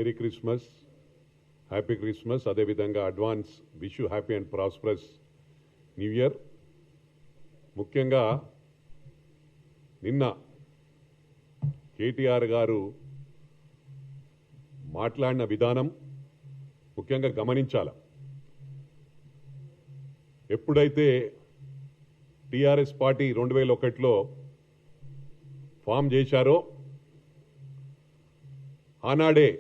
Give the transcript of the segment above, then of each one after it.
Mary Christmas, happy Christmas. అదేవిధంగా advance wish you happy and prosperous new year. ముఖ్యంగా నిన్న కేటీఆర్ గారు మాట్లాడిన విధానం ముఖ్యంగా గమనించాల. ఎప్పుడైతే టీఆర్ఎస్ పార్టీ 2001లో ఫామ్ చేశారో ఆనాడే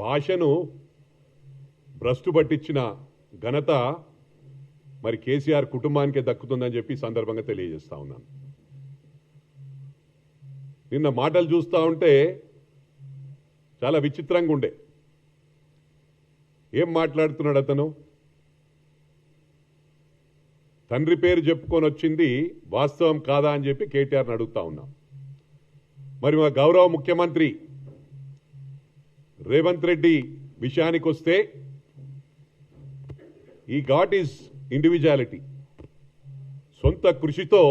భాషను భ్రష్టు పట్టించిన ఘనత మరి కేసీఆర్ కుటుంబానికే దక్కుతుందని చెప్పి సందర్భంగా తెలియజేస్తా ఉన్నాను. నిన్న మాటలు చూస్తూ ఉంటే చాలా విచిత్రంగా ఉండే. ఏం మాట్లాడుతున్నాడు అతను? తండ్రి పేరు చెప్పుకొని వచ్చింది వాస్తవం కాదా అని చెప్పి కేటీఆర్ని అడుగుతా ఉన్నాం. మరి మా గౌరవ ముఖ్యమంత్రి రేవంత్ రెడ్డి విషయానికి వస్తే ఈ గాట్ ఈజ్ ఇండివిజువాలిటీ. సొంత కృషితో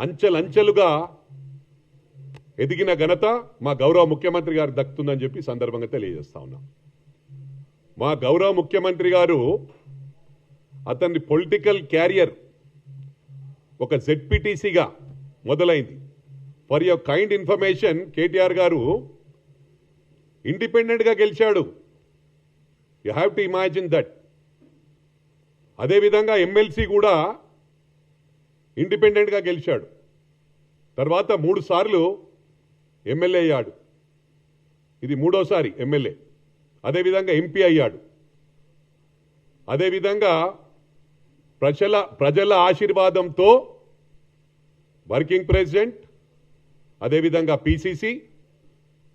అంచెలంచెలుగా ఎదిగిన ఘనత మా గౌరవ ముఖ్యమంత్రి గారు దక్కుతుందని చెప్పి సందర్భంగా తెలియజేస్తా ఉన్నాం. మా గౌరవ ముఖ్యమంత్రి గారు అతని పొలిటికల్ క్యారియర్ ఒక జెడ్పీటీసీగా మొదలైంది. For your kind information, KTR గారు ఇండిపెండెంట్గా గెలిచాడు. You have to imagine that. అదేవిధంగా ఎమ్మెల్సీ కూడా ఇండిపెండెంట్గా గెలిచాడు. తర్వాత 3 సార్లు ఎమ్మెల్యే అయ్యాడు. ఇది 3వసారి ఎమ్మెల్యే. అదేవిధంగా ఎంపీ అయ్యాడు. అదేవిధంగా ప్రజల ఆశీర్వాదంతో వర్కింగ్ ప్రెసిడెంట్, అదేవిధంగా పిసిసి,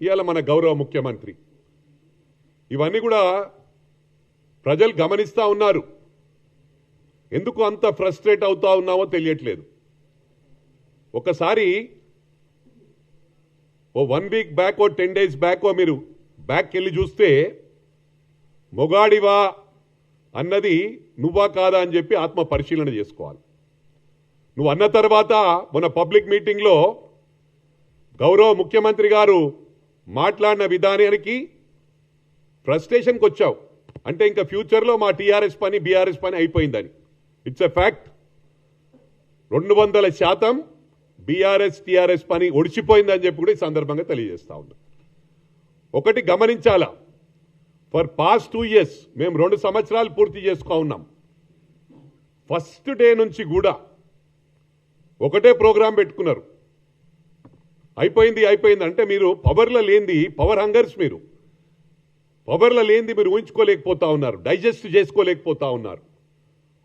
ఇవాళ మన గౌరవ ముఖ్యమంత్రి. ఇవన్నీ కూడా ప్రజలు గమనిస్తూ ఉన్నారు. ఎందుకు అంత ఫ్రస్ట్రేట్ అవుతా ఉన్నామో తెలియట్లేదు. ఒకసారి 1 వీక్ బ్యాక్ 10 డేస్ బ్యాక్ మీరు బ్యాక్ వెళ్ళి చూస్తే మొగాడివా అన్నది నువ్వా కాదా అని చెప్పి ఆత్మ పరిశీలన చేసుకోవాలి. నువ్వు అన్న తర్వాత మన పబ్లిక్ మీటింగ్లో గౌరవ ముఖ్యమంత్రి గారు మాట్లాడిన విధానానికి ఫ్రస్ట్రేషన్కి వచ్చావు. అంటే ఇంకా ఫ్యూచర్లో మా టీఆర్ఎస్ పని బీఆర్ఎస్ పని అయిపోయిందని. It's a fact. 200% BRS TRS పని ఒడిచిపోయిందని చెప్పి కూడా ఈ సందర్భంగా తెలియజేస్తా ఉన్నా. ఒకటి గమనించాలా, ఫర్ పాస్ట్ 2 years మేము 2 సంవత్సరాలు పూర్తి చేసుకో ఉన్నాం. ఫస్ట్ డే నుంచి కూడా ఒకటే ప్రోగ్రాం పెట్టుకున్నారు. అయిపోయింది అంటే మీరు పవర్లో లేనిది, పవర్ హంగర్స్, మీరు పవర్లో లేనిది మీరు ఊహించుకోలేకపోతా ఉన్నారు, డైజెస్ట్ చేసుకోలేకపోతా ఉన్నారు.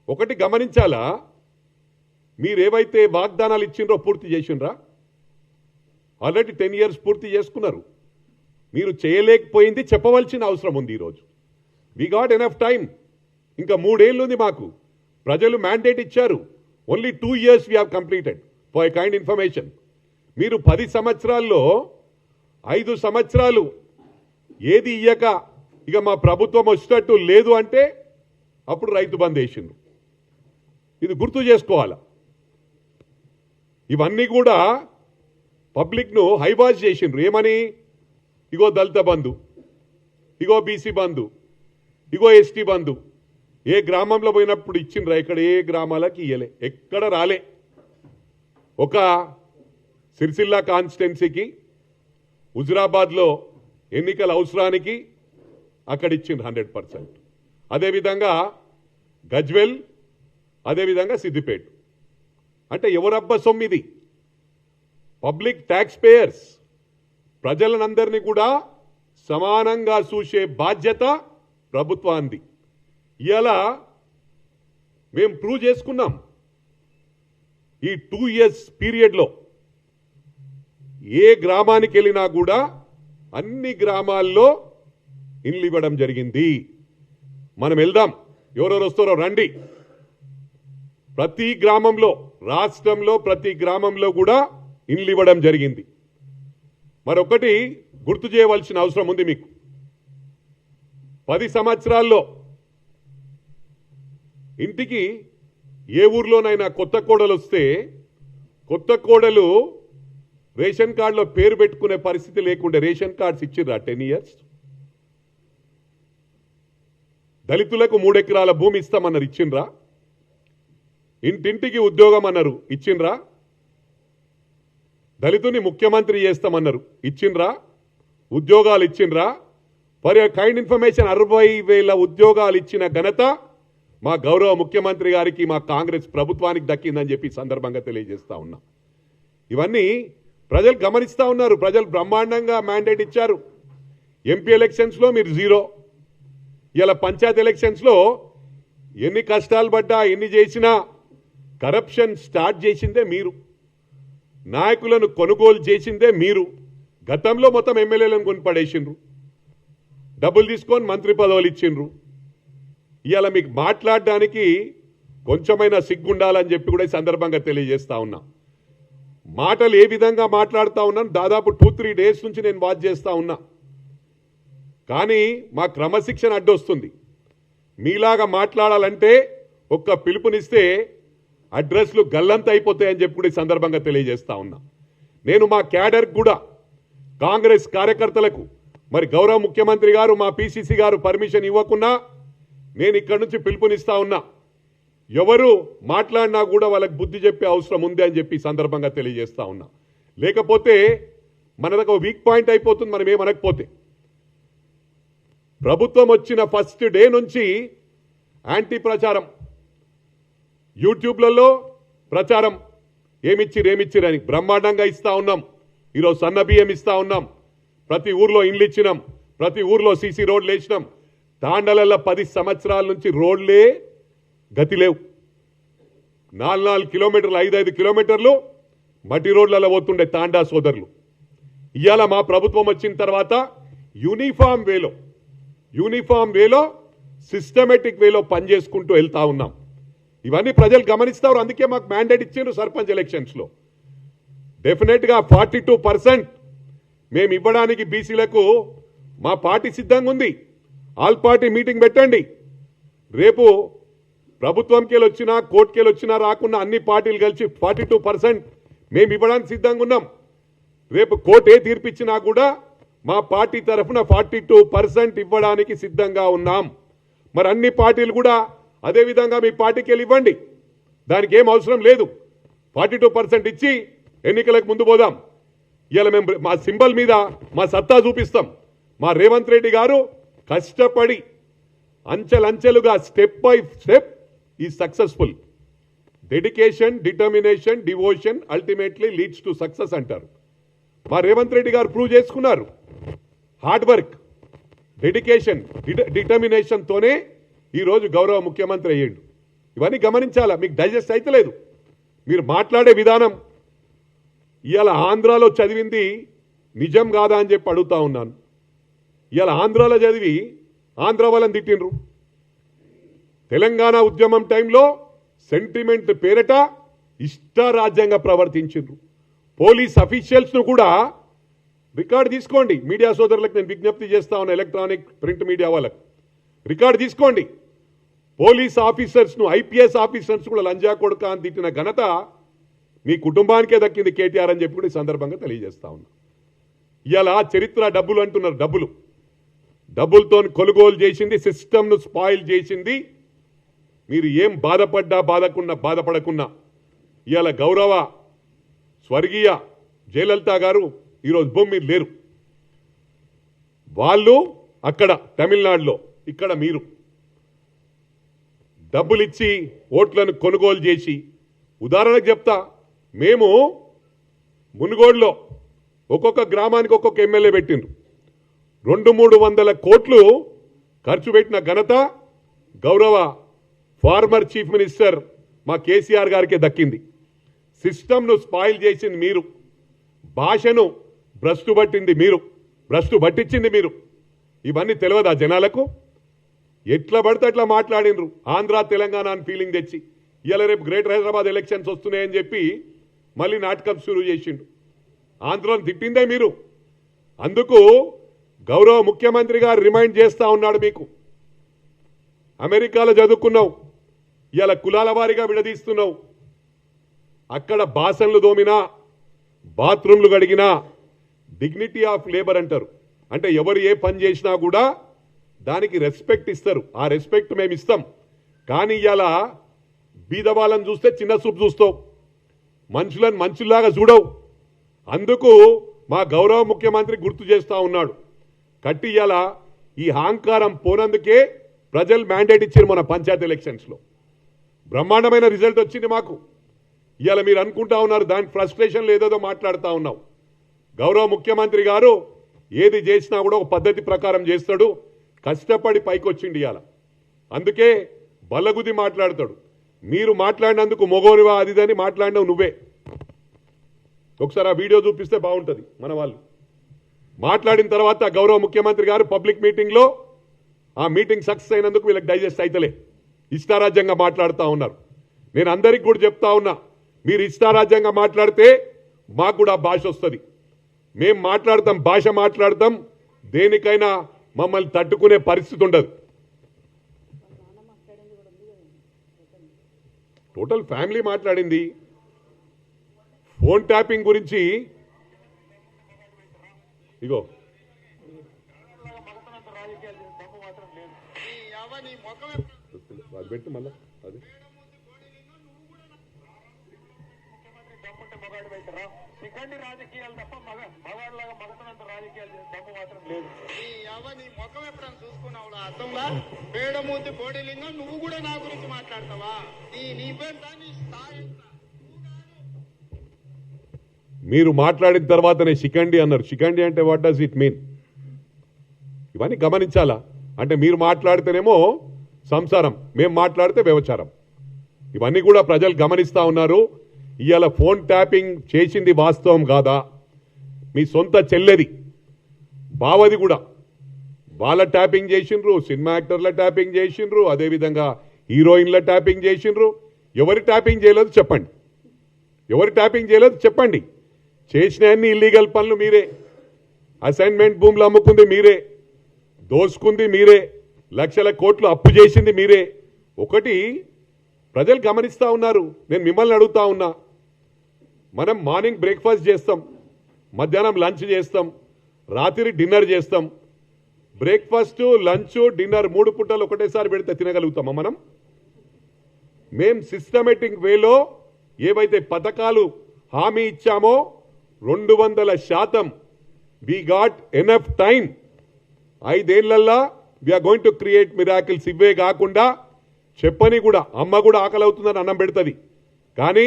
ఒకటి గమనించాలా, మీరేవైతే వాగ్దానాలు ఇచ్చిండ్రో పూర్తి చేసిండ్రా? ఆల్రెడీ 10 years పూర్తి చేసుకున్నారు. మీరు చేయలేకపోయింది చెప్పవలసిన అవసరం ఉంది. ఈరోజు వీ గాట్ ఎనఫ్ టైం. ఇంకా 3 ఏళ్ళు ఉంది మాకు. ప్రజలు మ్యాండేట్ ఇచ్చారు. Only 2 years we have completed. For a kind information, మీరు 10 సంవత్సరాల్లో 5 సంవత్సరాలు ఏది ఇయ్యక ఇక మా ప్రభుత్వం వచ్చేటట్టు లేదు అంటే అప్పుడు రైతు బంద్ వేసిండ్రు. ఇది గుర్తు చేసుకోవాలా. ఇవన్నీ కూడా పబ్లిక్ను హైవాష్ చేసిండ్రు. ఏమని? ఇగో దళిత బంధు, ఇగో బీసీ బంధు, ఇగో ఎస్టీ బంధు. ఏ గ్రామంలో పోయినప్పుడు ఇచ్చిండ్రా? ఇక్కడ ఏ గ్రామాలకు ఇయ్యలే, ఎక్కడ రాలే. ఒక సిరిసిల్ల కాన్స్టిట్యున్సీకి, హుజురాబాద్లో ఎన్నికల అవసరానికి అక్కడ ఇచ్చిండ్రు 100%. అదేవిధంగా గజ్వెల్, అదేవిధంగా సిద్దిపేట. అంటే ఎవరబ్బా సొమ్మిది? పబ్లిక్ ట్యాక్స్ పేయర్స్, ప్రజలనందరినీ కూడా సమానంగా చూసే బాధ్యత ప్రభుత్వానికి. ఇలా మేము ప్రూవ్ చేసుకున్నాం. ఈ 2 years పీరియడ్లో ఏ గ్రామానికి వెళ్ళినా కూడా అన్ని గ్రామాల్లో ఇండ్లు ఇవ్వడం జరిగింది. మనం వెళ్దాం, ఎవరెవరు వస్తారో రండి. ప్రతి గ్రామంలో, రాష్ట్రంలో ప్రతి గ్రామంలో కూడా ఇండ్లు ఇవ్వడం జరిగింది. మరొకటి గుర్తు చేయవలసిన అవసరం ఉంది మీకు. 10 సంవత్సరాల్లో ఇంటికి ఏ ఊర్లోనైనా కొత్త కోడలు వస్తే కొత్త కోడలు రేషన్ కార్డులో పేరు పెట్టుకునే పరిస్థితి లేకుండా రేషన్ కార్డ్స్ ఇచ్చిర్రా 10 years? దళితులకు 3 ఎకరాల భూమి ఇస్తామన్నారు, ఇచ్చిండ్రా? ఇంటింటికి ఉద్యోగం అన్నారు, ఇచ్చిండ్రా? దళితుని ముఖ్యమంత్రి చేస్తామన్నారు, ఇచ్చిండ్రా? ఉద్యోగాలు ఇచ్చిండ్రా? ఫర్ యువర్ కైండ్ ఇన్ఫర్మేషన్ 60,000 ఉద్యోగాలు ఇచ్చిన ఘనత మా గౌరవ ముఖ్యమంత్రి గారికి, మా కాంగ్రెస్ ప్రభుత్వానికి దక్కిందని చెప్పి సందర్భంగా తెలియజేస్తా ఉన్నా. ఇవన్నీ ప్రజలు గమనిస్తా ఉన్నారు. ప్రజలు బ్రహ్మాండంగా మ్యాండేట్ ఇచ్చారు. ఎంపీ ఎలక్షన్స్లో మీరు 0. ఇలా పంచాయత్ ఎలక్షన్స్లో ఎన్ని కష్టాలు పడ్డా, ఎన్ని చేసినా కరప్షన్ స్టార్ట్ చేసిందే మీరు, నాయకులను కొనుగోలు చేసిందే మీరు. గతంలో మొత్తం ఎమ్మెల్యేలను కొనిపడేసిండ్రు, డబ్బులు తీసుకొని మంత్రి పదవులు ఇచ్చిండ్రు. ఇవాళ మీకు మాట్లాడడానికి కొంచెమైనా సిగ్గుండాలని చెప్పి కూడా ఈ సందర్భంగా తెలియజేస్తా ఉన్నా. మాటలు ఏ విధంగా మాట్లాడుతూ ఉన్నాను, దాదాపు 2-3 days నుంచి నేను వాచ్ చేస్తూ ఉన్నా. కానీ మా క్రమశిక్షణ అడ్డొస్తుంది. మీలాగా మాట్లాడాలంటే ఒక్క పిలుపునిస్తే అడ్రస్లు గల్లంత అయిపోతాయని చెప్పి కూడా ఈ సందర్భంగా తెలియజేస్తా ఉన్నా. నేను మా క్యాడర్ కూడా, కాంగ్రెస్ కార్యకర్తలకు, మరి గౌరవ ముఖ్యమంత్రి గారు, మా పిసిసి గారు పర్మిషన్ ఇవ్వకున్నా నేను ఇక్కడి నుంచి పిలుపునిస్తా ఉన్నా. ఎవరు మాట్లాడినా కూడా వాళ్ళకి బుద్ధి చెప్పే అవసరం ఉంది అని చెప్పి సందర్భంగా తెలియజేస్తా ఉన్నా. లేకపోతే మనకు వీక్ పాయింట్ అయిపోతుంది మనం ఏమనకపోతే. ప్రభుత్వం వచ్చిన ఫస్ట్ డే నుంచి యాంటీ ప్రచారం, యూట్యూబ్లలో ప్రచారం, ఏమిచ్చిరని బ్రహ్మాండంగా ఇస్తా ఉన్నాం. ఈరోజు సన్న బియ్యం ఇస్తా ఉన్నాం, ప్రతి ఊర్లో ఇండ్లు ఇచ్చినాం, ప్రతి ఊర్లో సీసీ రోడ్లు వేసినాం. తాండలలో 10 సంవత్సరాల నుంచి రోడ్లే గతి లేవు. 4 కిలోమీటర్లు, 5 కిలోమీటర్లు మట్టి రోడ్లలో పోతుండే తాండా సోదరులు. ఇవాళ మా ప్రభుత్వం వచ్చిన తర్వాత యూనిఫామ్ వేలో సిస్టమేటిక్ వేలో పనిచేసుకుంటూ వెళ్తా ఉన్నాం. ఇవన్నీ ప్రజలు గమనిస్తారు. అందుకే మాకు మ్యాండేట్ ఇచ్చిండ్రు సర్పంచ్ ఎలక్షన్స్లో. డెఫినెట్గా 42% మేము ఇవ్వడానికి బీసీలకు మా పార్టీ సిద్ధంగా ఉంది. ఆల్ పార్టీ మీటింగ్ పెట్టండి. రేపు ప్రభుత్వంకి వచ్చినా, కోర్టుకి వచ్చినా, రాకున్నా అన్ని పార్టీలు కలిసి 42% మేము ఇవ్వడానికి సిద్ధంగా ఉన్నాం. రేపు కోర్టు ఏ తీర్పిచ్చినా కూడా మా పార్టీ తరఫున 42% ఇవ్వడానికి సిద్ధంగా ఉన్నాం. మరి అన్ని పార్టీలు కూడా అదేవిధంగా మీ పార్టీకి వెళ్ళి ఇవ్వండి, దానికి ఏం అవసరం లేదు. 42% ఇచ్చి ఎన్నికలకు ముందు పోదాం. ఇవాళ మేము మా సింబల్ మీద మా సత్తా చూపిస్తాం. మా రేవంత్ రెడ్డి గారు కష్టపడి అంచెలంచెలుగా స్టెప్ బై స్టెప్ ఈ successful. Dedication, determination, devotion ultimately leads to success అంటారు. మా రేవంత్ రెడ్డి గారు ప్రూవ్ చేసుకున్నారు. హార్డ్ వర్క్, డెడికేషన్, డిటర్మినేషన్తోనే ఈరోజు గౌరవ ముఖ్యమంత్రి అయ్యాడు. ఇవన్నీ గమనించాలా, మీకు డైజెస్ట్ అయితలేదు. మీరు మాట్లాడే విధానం, ఇవాళ ఆంధ్రాలో చదివింది నిజం కాదా అని చెప్పి అడుగుతా ఉన్నాను. ఇవాళ ఆంధ్రాలో చదివి ఆంధ్ర వాళ్ళని తిట్టిండ్రు. తెలంగాణ ఉద్యమం టైంలో సెంటిమెంట్ పేరిట ఇష్టారాజ్యంగా ప్రవర్తించిండ్రు. పోలీస్ అఫీషియల్స్ను కూడా రికార్డు తీసుకోండి. మీడియా సోదరులకు నేను విజ్ఞప్తి చేస్తా ఉన్నా, ఎలక్ట్రానిక్ ప్రింట్ మీడియా వాళ్ళకు రికార్డు తీసుకోండి. పోలీస్ ఆఫీసర్స్ను, ఐపీఎస్ ఆఫీసర్స్ కూడా లంజా కొడుక అని తిట్టిన ఘనత మీ కుటుంబానికే దక్కింది కేటీఆర్ అని చెప్పి కూడా ఈ సందర్భంగా తెలియజేస్తా ఉన్నా. ఇవాళ చరిత్ర డబ్బులు అంటున్నారు. డబ్బులతో కొనుగోలు చేసింది, సిస్టమ్ను స్పాయిల్ చేసింది. మీరు ఏం బాధపడకున్నా ఇవాళ గౌరవ స్వర్గీయ జయలలిత గారు ఈరోజు భూమి మీద లేరు. వాళ్ళు అక్కడ తమిళనాడులో, ఇక్కడ మీరు డబ్బులిచ్చి ఓట్లను కొనుగోలు చేసి, ఉదాహరణకు చెప్తా, మేము మునుగోడులో ఒక్కొక్క గ్రామానికి ఒక్కొక్క ఎమ్మెల్యే పెట్టిండ్రు. 200-300 కోట్లు ఖర్చు పెట్టిన ఘనత గౌరవ ఫార్మర్ చీఫ్ మినిస్టర్ మా కేసీఆర్ గారికే దక్కింది. సిస్టమ్ను స్పాయిల్ చేసింది మీరు, భాషను భ్రష్టు పట్టించింది మీరు. ఇవన్నీ తెలియదా జనాలకు? ఎట్లా పడితే అట్లా మాట్లాడినరు. ఆంధ్ర తెలంగాణ అని ఫీలింగ్ తెచ్చి ఇవాళ రేపు గ్రేటర్ హైదరాబాద్ ఎలక్షన్స్ వస్తున్నాయని చెప్పి మళ్ళీ నాటకం షురూ చేసిండు. ఆంధ్రను తిట్టిందే మీరు. అందుకు గౌరవ ముఖ్యమంత్రి గారు రిమైండ్ చేస్తా ఉన్నాడు. మీకు అమెరికాలో చదువుకున్నావు, ఇవాళ కులాల వారీగా విడదీస్తున్నావు. అక్కడ బాసన్లు దోమినా, బాత్రూమ్లు కడిగినా డిగ్నిటీ ఆఫ్ లేబర్ అంటారు. అంటే ఎవరు ఏ పని చేసినా కూడా దానికి రెస్పెక్ట్ ఇస్తారు. ఆ రెస్పెక్ట్ మేము ఇస్తాం. కానీ ఇలా బీదవాళ్ళని చూస్తే చిన్న చూపు చూస్తావు, మనుషులను మనుషుల్లాగా చూడవు. అందుకు మా గౌరవ ముఖ్యమంత్రి గుర్తు చేస్తూ ఉన్నాడు. కట్టి ఇలా ఈ అహంకారం పోనందుకే ప్రజలు మ్యాండేట్ ఇచ్చారు మన పంచాయతీ ఎలక్షన్స్లో. బ్రహ్మాండమైన రిజల్ట్ వచ్చింది మాకు. ఇవాళ మీరు అనుకుంటా ఉన్నారు దాని ఫ్రస్ట్రేషన్లో ఏదేదో మాట్లాడుతూ ఉన్నావు. గౌరవ ముఖ్యమంత్రి గారు ఏది చేసినా కూడా ఒక పద్ధతి ప్రకారం చేస్తాడు. కష్టపడి పైకి వచ్చిండి ఇవాళ. అందుకే బల్లగుది మాట్లాడతాడు. మీరు మాట్లాడినందుకు మొగోనివా అదిదని మాట్లాడినావు నువ్వే. ఒకసారి ఆ వీడియో చూపిస్తే బాగుంటుంది. మన వాళ్ళు మాట్లాడిన తర్వాత గౌరవ ముఖ్యమంత్రి గారు పబ్లిక్ మీటింగ్లో ఆ మీటింగ్ సక్సెస్ అయినందుకు వీళ్ళకి డైజెస్ట్ అయితలే, ఇష్టారాజ్యంగా మాట్లాడుతూ ఉన్నారు. నేను అందరికి కూడా చెప్తా ఉన్నా, మీరు ఇష్టారాజ్యంగా మాట్లాడితే మాకు కూడా భాష వస్తుంది. మేము మాట్లాడతాం, భాష మాట్లాడతాం. దేనికైనా మమ్మల్ని తట్టుకునే పరిస్థితి ఉండదు. టోటల్ ఫ్యామిలీ మాట్లాడింది. ఫోన్ ట్యాపింగ్ గురించి ఇగో అది పెట్టి మళ్ళా అది సిగ్గండి రాజకీయాలు తప్ప మగాడిలాగా మగతనంత రాజకీయాలు దమ్ము మాత్రం లేదు. నీ ముఖం ఎప్పుడైనా చూసుకున్నావు అర్థంలా పేడమూతి కోడిలింగం నువ్వు కూడా నా గురించి మాట్లాడతావా? నీ పేరు నీ స్థాయి. మీరు మాట్లాడిన తర్వాతనే శిఖండి అన్నారు. శిఖండి అంటే వాట్ డస్ ఇట్ మీన్? ఇవన్నీ గమనించాలా. అంటే మీరు మాట్లాడితేనేమో సంసారం, మేము మాట్లాడితే వ్యభిచారం. ఇవన్నీ కూడా ప్రజలు గమనిస్తూ ఉన్నారు. ఇవాళ ఫోన్ ట్యాపింగ్ చేసింది వాస్తవం కాదా? మీ సొంత చెల్లెది బావది కూడా వాళ్ళ ట్యాపింగ్ చేసిండ్రు, సినిమా యాక్టర్ల ట్యాపింగ్ చేసిండ్రు, అదేవిధంగా హీరోయిన్ల ట్యాపింగ్ చేసిండ్రు. ఎవరి ట్యాపింగ్ చేయలేదు చెప్పండి, ఎవరి ట్యాపింగ్ చేయలేదు చెప్పండి. చేసిన అన్ని ఇల్లీగల్ పనులు మీరే, అసైన్మెంట్ భూములు అమ్ముకుంది మీరే, దోసుకుంది మీరే, లక్షల కోట్లు అప్పు చేసింది మీరే. ఒకటి ప్రజలు గమనిస్తూ ఉన్నారు. నేను మిమ్మల్ని అడుగుతా ఉన్నా, మనం మార్నింగ్ బ్రేక్ఫాస్ట్ చేస్తాం, మధ్యాహ్నం లంచ్ చేస్తాం, రాత్రి డిన్నర్ చేస్తాం. బ్రేక్ఫాస్ట్, లంచ్, డిన్నర్ 3 పూటలు ఒకటేసారి పెడితే తినగలుగుతామా మనం? మేం సిస్టమేటిక్ వేలో ఏవైతే పథకాలు హామీ ఇచ్చామో 200% వి గాట్ ఎనఫ్ టైం. 5 ఏళ్లల్లా we're going to create miracles. ఇవే కాకుండా చెప్పని కూడా అమ్మ కూడా ఆకలి అవుతుందని అన్నం పెడుతుంది. కానీ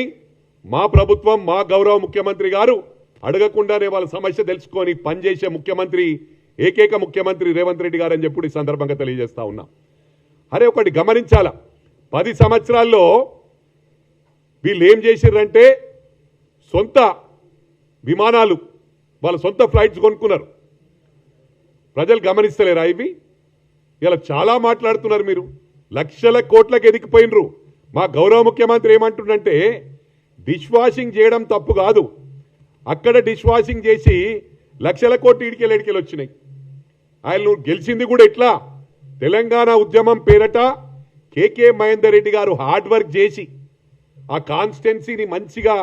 మా ప్రభుత్వం, మా గౌరవ ముఖ్యమంత్రి గారు అడగకుండానే వాళ్ళ సమస్య తెలుసుకొని పనిచేసే ముఖ్యమంత్రి, ఏకైక ముఖ్యమంత్రి రేవంత్ రెడ్డి గారు అని చెప్పి ఈ సందర్భంగా తెలియజేస్తా ఉన్నా. అరే ఒకటి గమనించాలా, 10 సంవత్సరాల్లో వీళ్ళు ఏం చేసిర్రంటే సొంత విమానాలు, వాళ్ళ సొంత ఫ్లైట్స్ కొనుక్కున్నారు. ప్రజలు గమనిస్తలేరా ఇవి? ఇలా చాలా మాట్లాడుతున్నారు మీరు. లక్షల కోట్లకు ఎదిగిపోయినరు. మా గౌరవ ముఖ్యమంత్రి ఏమంటుండంటే డిష్ వాషింగ్ చేయడం తప్పు కాదు, అక్కడ డిష్ వాషింగ్ చేసి లక్షల కోట్లు ఇడికెళ్ళి వచ్చినాయి. ఆయన గెలిచింది కూడా ఇట్లా తెలంగాణ ఉద్యమం పేరట కేకే మహేందర్ రెడ్డి గారు హార్డ్ వర్క్ చేసి ఆ కాన్స్టిట్యున్సీని మంచిగా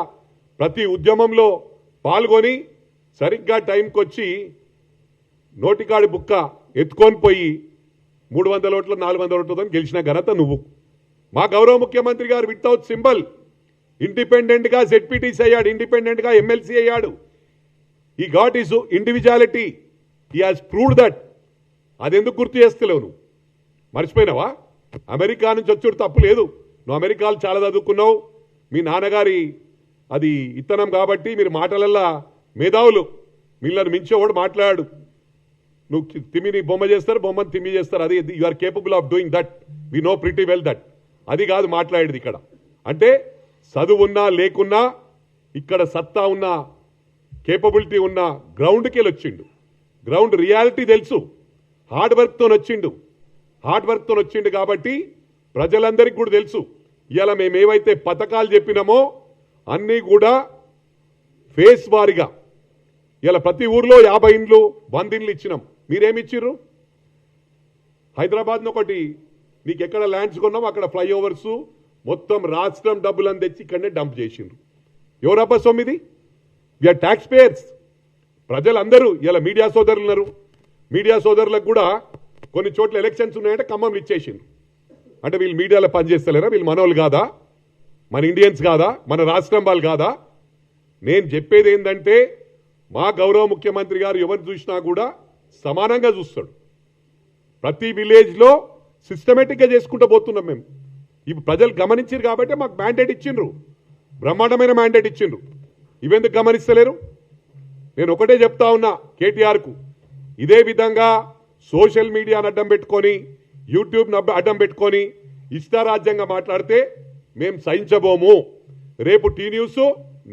ప్రతి ఉద్యమంలో పాల్గొని సరిగ్గా టైంకి వచ్చి నోటికాడి బుక్క ఎత్తుకొని పోయి 300 ఓట్లు 400 ఓట్లతో గెలిచిన ఘనత నువ్వు. మా గౌరవ ముఖ్యమంత్రి గారు వితౌట్ సింబల్ ఇండిపెండెంట్గా జెడ్పీటీసీ అయ్యాడు, ఇండిపెండెంట్గా ఎమ్మెల్సీ అయ్యాడు. ఈ got is individuality, he has proved that. అదెందుకు గుర్తు చేస్తలేవు నువ్వు? మర్చిపోయినావా? అమెరికా నుంచి వచ్చాడు తప్పు లేదు, నువ్వు అమెరికాలో చాలా చదువుకున్నావు, మీ నాన్నగారి అది ఇత్తనం కాబట్టి మీరు మాటలల్లా మేధావులు, వీళ్ళని మించేవాడు మాట్లాడు. నువ్వు తిమ్మిని బొమ్మ చేస్తారు, బొమ్మని తిమ్మి చేస్తారు. అది you are capable of doing that, we know pretty well that. అది కాదు మాట్లాడేది ఇక్కడ. అంటే చదువున్నా లేకున్నా ఇక్కడ సత్తా ఉన్న కేపబిలిటీ ఉన్న గ్రౌండ్కి వెళ్ళి వచ్చిండు. గ్రౌండ్ రియాలిటీ తెలుసు, హార్డ్ వర్క్తో వచ్చిండు కాబట్టి ప్రజలందరికీ కూడా తెలుసు. ఇవాళ మేము ఏవైతే పథకాలు చెప్పినామో అన్నీ కూడా ఫేస్ వారీగా ఇలా ప్రతి ఊర్లో 50 ఇండ్లు 100 ఇండ్లు ఇచ్చినాం. మీరేమిచ్చిర్రు? హైదరాబాద్ను ఒకటి నీకు ఎక్కడ ల్యాండ్స్ కొన్నాం అక్కడ ఫ్లైఓవర్స్ మొత్తం రాష్ట్రం డబ్బులను తెచ్చి ఇక్కడనే డంప్ చేసిండ్రు. ఎవరబ్బా సొమ్మిది? We are tax payers. ప్రజలందరూ ఇలా మీడియా సోదరులు ఉన్నారు. మీడియా సోదరులకు కూడా కొన్ని చోట్ల ఎలక్షన్స్ ఉన్నాయంటే ఖమ్మంలో ఇచ్చేసింది. అంటే వీళ్ళు మీడియాలో పనిచేస్తలేరా? వీళ్ళు మనోళ్ళు కాదా? మన ఇండియన్స్ కాదా? మన రాష్ట్రం వాళ్ళు కాదా? నేను చెప్పేది ఏంటంటే మా గౌరవ ముఖ్యమంత్రి గారు ఎవరు చూసినా కూడా సమానంగా చూస్తాడు. ప్రతి విలేజ్లో సిస్టమేటిక్గా చేసుకుంటూ పోతున్నాం మేము. ఇప్పుడు ప్రజలు గమనించారు కాబట్టి మాకు మ్యాండేట్ ఇచ్చిండ్రు, బ్రహ్మాండమైన మ్యాండేట్ ఇచ్చిండ్రు. ఇవెందుకు గమనిస్తలేరు? నేను ఒకటే చెప్తా ఉన్నా కేటీఆర్కు, ఇదే విధంగా సోషల్ మీడియాను అడ్డం పెట్టుకొని యూట్యూబ్ను అడ్డం పెట్టుకొని ఇష్టారాజ్యంగా మాట్లాడితే మేము సహించబోము. రేపు టీ న్యూస్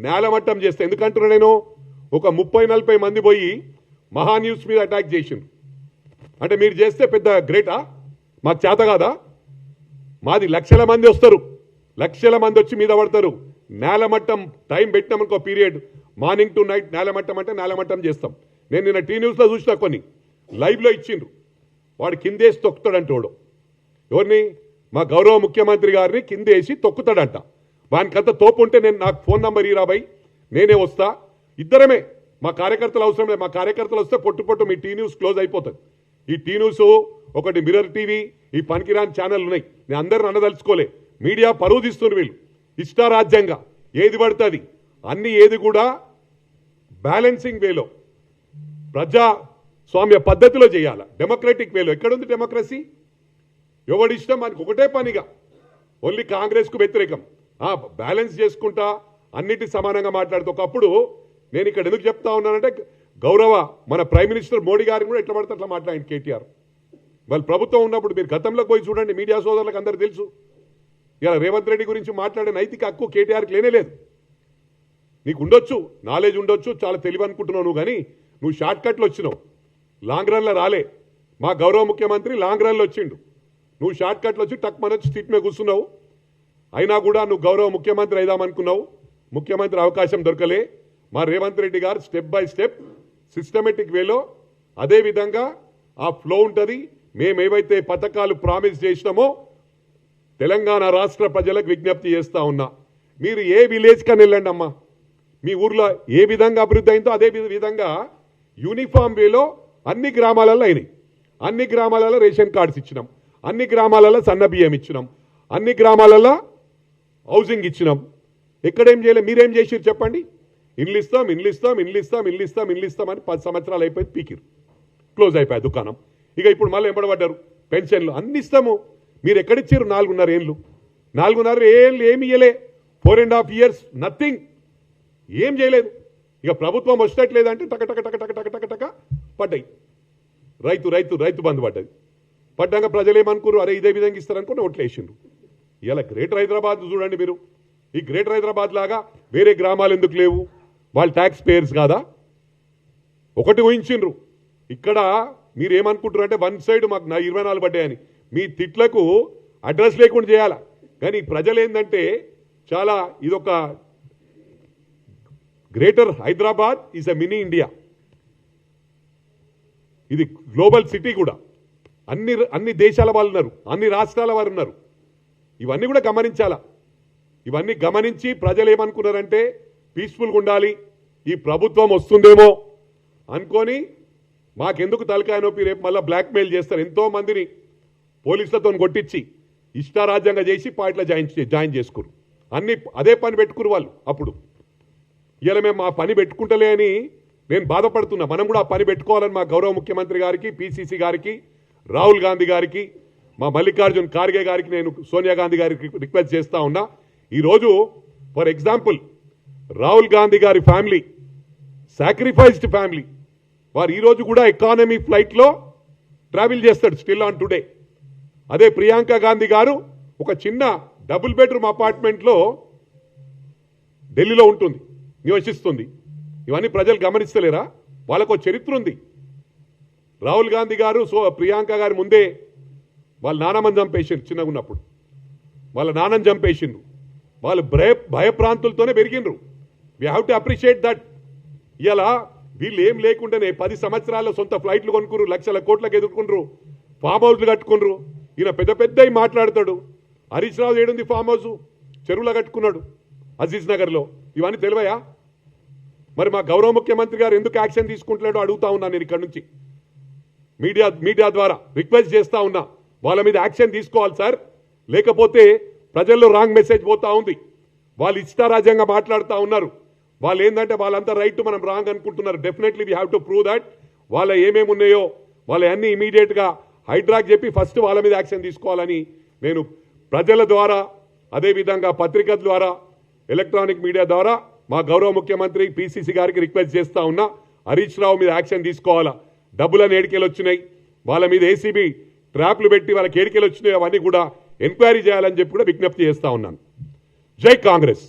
నేలమట్టం చేస్తే, ఎందుకంటున్నా నేను ఒక 30-40 మంది పోయి మహా న్యూస్ మీద అటాక్ చేసిండ్రు. అంటే మీరు చేస్తే పెద్ద గ్రేటా? మాకు చేత కాదా? మాది లక్షల మంది వస్తారు, లక్షల మంది వచ్చి మీద పడతారు. నేలమట్టం టైం పెట్టినామనుకో పీరియడ్, మార్నింగ్ టు నైట్ నేలమట్టం అంటే నేలమట్టం చేస్తాం. నేను నిన్న టీ న్యూస్లో చూసిన కొన్ని లైవ్లో ఇచ్చిండ్రు. వాడు కిందేసి తొక్కుతాడంట. వాడు ఎవరిని? మా గౌరవ ముఖ్యమంత్రి గారిని కిందేసి తొక్కుతాడంట. వానికంత తోపు ఉంటే నేను నాకు ఫోన్ నంబర్ ఇరాబాయి, నేనే వస్తా. ఇద్దరమే, మా కార్యకర్తలు అవసరం లేదు. మా కార్యకర్తలు వస్తే పొట్టు మీ టీ న్యూస్ క్లోజ్ అయిపోతుంది. ఈ టీ న్యూస్ ఒకటి, మిర్రర్ టీవీ, ఈ పనికిరాని ఛానల్ ఉన్నాయి. నేను అందరిని అనదలుచుకోలే. మీడియా పరువు తీస్తున్నారు వీళ్ళు ఇష్టారాజ్యంగా, ఏది పడుతుంది అన్ని, ఏది కూడా బ్యాలెన్సింగ్ వేలో ప్రజాస్వామ్య పద్ధతిలో చేయాలి, డెమోక్రటిక్ వేలో. ఎక్కడుంది డెమోక్రసీ? ఎవడిష్టం మనకు ఒకటే పనిగా, ఓన్లీ కాంగ్రెస్కు వ్యతిరేకం. బ్యాలెన్స్ చేసుకుంటా అన్నిటి సమానంగా మాట్లాడుతూ. ఒకప్పుడు నేను ఇక్కడ ఎందుకు చెప్తా ఉన్నానంటే, గౌరవ మన ప్రైమ్ మినిస్టర్ మోడీ గారిని కూడా ఎట్లా పడితే అట్లా మాట్లాడింది కేటీఆర్. వాళ్ళు ప్రభుత్వం ఉన్నప్పుడు మీరు గతంలోకి పోయి చూడండి, మీడియా సోదరులకు అందరూ తెలుసు. ఇలా రేవంత్ రెడ్డి గురించి మాట్లాడే నైతిక హక్కు కేటీఆర్కి లేనే లేదు. నీకు ఉండొచ్చు, నాలెడ్జ్ ఉండొచ్చు, చాలా తెలివి అనుకుంటున్నావు నువ్వు, కానీ నువ్వు షార్ట్ కట్లో వచ్చినావు, లాంగ్ రన్లో రాలే. మా గౌరవ ముఖ్యమంత్రి లాంగ్ రన్లో వచ్చిండు, నువ్వు షార్ట్ కట్లో వచ్చి టక్ మనొచ్చి సీట్ మీద కూర్చున్నావు. అయినా కూడా నువ్వు గౌరవ ముఖ్యమంత్రి అయిదామనుకున్నావు, ముఖ్యమంత్రి అవకాశం దొరకలే. మా రేవంత్ రెడ్డి గారు స్టెప్ బై స్టెప్ సిస్టమేటిక్ వేలో అదే విధంగా ఆ ఫ్లో ఉంటుంది. మేమేవైతే పథకాలు ప్రామిస్ చేసినామో తెలంగాణ రాష్ట్ర ప్రజలకు విజ్ఞప్తి చేస్తా ఉన్నా, మీరు ఏ విలేజ్ కని వెళ్ళండి అమ్మా, మీ ఊర్లో ఏ విధంగా అభివృద్ధి అయిందో అదే విధంగా యూనిఫామ్ వేలో అన్ని గ్రామాలలో అయినాయి. అన్ని గ్రామాలలో రేషన్ కార్డ్స్ ఇచ్చినాం, అన్ని గ్రామాలలో సన్న బియ్యం ఇచ్చినాం, అన్ని గ్రామాలలో హౌసింగ్ ఇచ్చినాం. ఎక్కడేం చేయలేదు. మీరేం చేసిరు చెప్పండి? ఇల్లు ఇస్తాం, ఇల్లు ఇస్తాం, ఇల్లు ఇస్తాం, ఇల్లు ఇస్తాం, ఇల్లు ఇస్తాం అని 10 సంవత్సరాలు అయిపోయింది, పీకిరు, క్లోజ్ అయిపోయాయి దుకాణం. ఇక ఇప్పుడు మళ్ళీ ఎంబడబడ్డారు. పెన్షన్లు అన్ని ఇస్తాము, మీరు ఎక్కడిచ్చారు? 4.5 ఏళ్ళు, 4.5 ఏళ్ళు ఏమి ఇయ్యలే. 4.5 years నథింగ్, ఏం చేయలేదు. ఇక ప్రభుత్వం వచ్చేట్లేదంటే టక టక టక టక టక టక టక పడ్డాయి. రైతు రైతు రైతు బంధు పడ్డది. పడ్డాక ప్రజలు ఏమనుకున్నారు? అరే ఇదే విధంగా ఇస్తారనుకుని ఓట్లు వేసిండ్రు. ఇలా గ్రేటర్ హైదరాబాద్ చూడండి మీరు. ఈ గ్రేటర్ హైదరాబాద్ లాగా వేరే గ్రామాలు ఎందుకు లేవు? వాళ్ళు ట్యాక్స్ పేయర్స్ కాదా? ఒకటి ఊహించిండ్రు. ఇక్కడ మీరు ఏమనుకుంటారు అంటే వన్ సైడ్ మాకు 24 పడ్డాయని. మీ తిట్లకు అడ్రస్ లేకుండా చేయాలా. కానీ ప్రజలు ఏంటంటే చాలా, ఇదొక greater Hyderabad is a mini India. ఇది గ్లోబల్ సిటీ కూడా. అన్ని దేశాల వాళ్ళు ఉన్నారు, అన్ని రాష్ట్రాల వారు ఉన్నారు. ఇవన్నీ కూడా గమనించాలా. ఇవన్నీ గమనించి ప్రజలు ఏమనుకున్నారంటే పీస్ఫుల్గా ఉండాలి, ఈ ప్రభుత్వం వస్తుందేమో అనుకొని మాకెందుకు తలకాయ నొప్పి, రేపు మళ్ళీ బ్లాక్మెయిల్ చేస్తారు. ఎంతో మందిని పోలీసులతో కొట్టించి ఇష్టారాజ్యంగా చేసి పార్టీలో జాయిన్ చేసుకురు. అన్ని అదే పని పెట్టుకురు వాళ్ళు. అప్పుడు ఇలా మేము ఆ పని పెట్టుకుంటలే అని నేను బాధపడుతున్నా. మనం కూడా ఆ పని పెట్టుకోవాలని మా గౌరవ ముఖ్యమంత్రి గారికి, పిసిసి గారికి, రాహుల్ గాంధీ గారికి, మా మల్లికార్జున్ ఖార్గే గారికి, నేను సోనియా గాంధీ గారికి రిక్వెస్ట్ చేస్తా ఉన్నా. ఈరోజు ఫర్ ఎగ్జాంపుల్ రాహుల్ గాంధీ గారి ఫ్యామిలీ సాక్రిఫైస్డ్ ఫ్యామిలీ, వారు ఈరోజు కూడా ఎకానమీ ఫ్లైట్లో ట్రావెల్ చేస్తాడు స్టిల్ ఆన్ టుడే. అదే ప్రియాంక గాంధీ గారు ఒక చిన్న డబుల్ బెడ్రూమ్ అపార్ట్మెంట్లో ఢిల్లీలో ఉంటుంది, నివసిస్తుంది. ఇవన్నీ ప్రజలు గమనిస్తలేరా? వాళ్ళకు చరిత్ర ఉంది. రాహుల్ గాంధీ గారు ప్రియాంక గారి ముందే వాళ్ళ నాన్నమ్మని చంపేసిండ్రు. చిన్నగా ఉన్నప్పుడు వాళ్ళ నాన్నని చంపేసిండ్రు. వాళ్ళు భయప్రాంతులతోనే పెరిగిండ్రు. We have to appreciate that. ఇలా వీళ్ళు ఏం లేకుండానే 10 సంవత్సరాల్లో సొంత ఫ్లైట్లు కొనుక్కున్నారు, లక్షల కోట్లకు ఎదుర్కొండ్రు, ఫామ్ హౌస్లు కట్టుకున్నారు. ఈయన పెద్ద పెద్దవి మాట్లాడతాడు. హరీష్ రావు ఏడుంది ఫామ్ హౌస్? చెరువులో కట్టుకున్నాడు అజీజ్ నగర్లో. ఇవన్నీ తెలివయా? మరి మా గౌరవ ముఖ్యమంత్రి గారు ఎందుకు యాక్షన్ తీసుకుంటలేడో అడుగుతా ఉన్నా నేను ఇక్కడ నుంచి మీడియా ద్వారా రిక్వెస్ట్ చేస్తా ఉన్నా. వాళ్ళ మీద యాక్షన్ తీసుకోవాలి సార్, లేకపోతే ప్రజల్లో రాంగ్ మెసేజ్ పోతా ఉంది. వాళ్ళు ఇష్టారాజ్యంగా మాట్లాడుతూ ఉన్నారు. వాళ్ళు ఏంటంటే వాళ్ళంతా రైట్, మనం రాంగ్ అనుకుంటున్నారు. Definitely we have to prove that. వాళ్ళ ఏమేమి ఉన్నాయో వాళ్ళ అన్ని ఇమీడియట్గా హైడ్రాక్ చెప్పి ఫస్ట్ వాళ్ళ మీద యాక్షన్ తీసుకోవాలని నేను ప్రజల ద్వారా, అదేవిధంగా పత్రిక ద్వారా, ఎలక్ట్రానిక్ మీడియా ద్వారా మా గౌరవ ముఖ్యమంత్రి పిసిసి గారికి రిక్వెస్ట్ చేస్తా ఉన్నా. హరీష్ రావు మీద యాక్షన్ తీసుకోవాలా. డబ్బులను ఏడికెళ్ళి వచ్చినాయి, వాళ్ళ మీద ఏసీబీ ట్రాప్లు పెట్టి వాళ్ళకి ఏడికెళ్ళి వచ్చినాయి, అవన్నీ కూడా ఎంక్వైరీ చేయాలని చెప్పి కూడా విజ్ఞప్తి చేస్తా ఉన్నాను. జై కాంగ్రెస్.